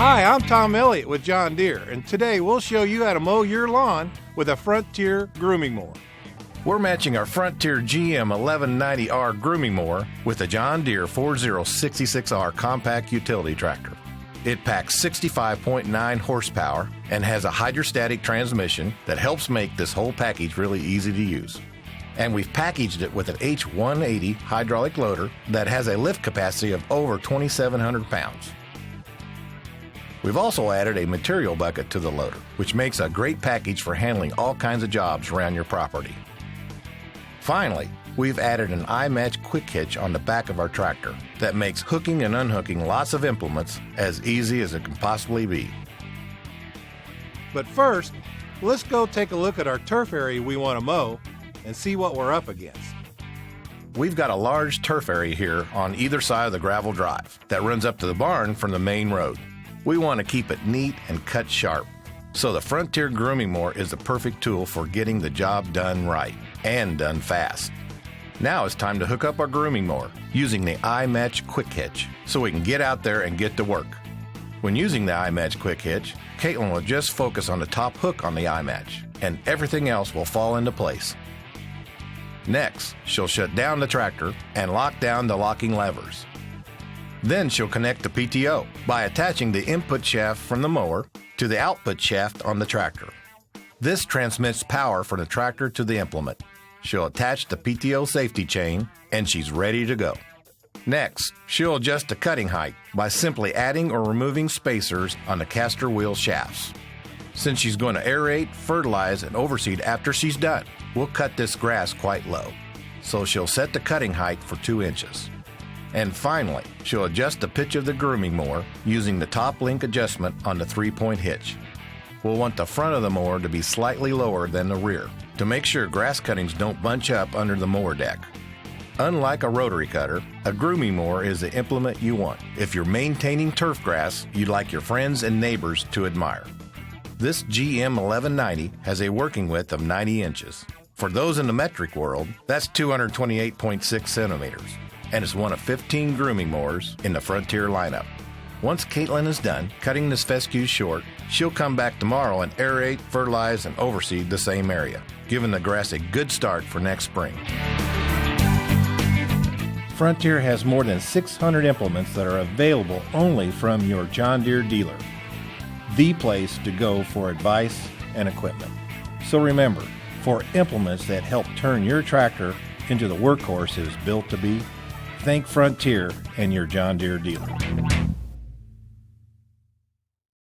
Hi, I'm Tom Elliott with John Deere, and today we'll show you how to mow your lawn with a Frontier Grooming Mower. We're matching our Frontier GM 1190R Grooming Mower with a John Deere 4066R compact utility tractor. It packs 65.9 horsepower and has a hydrostatic transmission that helps make this whole package really easy to use. And we've packaged it with an H180 hydraulic loader that has a lift capacity of over 2,700 pounds. We've also added a material bucket to the loader, which makes a great package for handling all kinds of jobs around your property. Finally, we've added an iMatch quick hitch on the back of our tractor that makes hooking and unhooking lots of implements as easy as it can possibly be. But first, let's go take a look at our turf area we want to mow and see what we're up against. We've got a large turf area here on either side of the gravel drive that runs up to the barn from the main road. We want to keep it neat and cut sharp, so the Frontier Grooming Mower is the perfect tool for getting the job done right and done fast. Now it's time to hook up our grooming mower using the iMatch quick hitch so we can get out there and get to work. When using the iMatch quick hitch, Caitlin will just focus on the top hook on the iMatch, and everything else will fall into place. Next, she'll shut down the tractor and lock down the locking levers. Then she'll connect the PTO by attaching the input shaft from the mower to the output shaft on the tractor. This transmits power from the tractor to the implement. She'll attach the PTO safety chain and she's ready to go. Next, she'll adjust the cutting height by simply adding or removing spacers on the caster wheel shafts. Since she's going to aerate, fertilize, and overseed after she's done, we'll cut this grass quite low. So she'll set the cutting height for 2 inches. And finally, she'll adjust the pitch of the grooming mower using the top link adjustment on the 3-point hitch. We'll want the front of the mower to be slightly lower than the rear to make sure grass cuttings don't bunch up under the mower deck. Unlike a rotary cutter, a grooming mower is the implement you want if you're maintaining turf grass you'd like your friends and neighbors to admire. This GM 1190 has a working width of 90 inches. For those in the metric world, that's 228.6 centimeters. And is one of 15 grooming mowers in the Frontier lineup. Once Caitlin is done cutting this fescue short, she'll come back tomorrow and aerate, fertilize, and overseed the same area, giving the grass a good start for next spring. Frontier has more than 600 implements that are available only from your John Deere dealer. The place to go for advice and equipment. So remember, for implements that help turn your tractor into the workhorse it is built to be, thank Frontier and your John Deere dealer.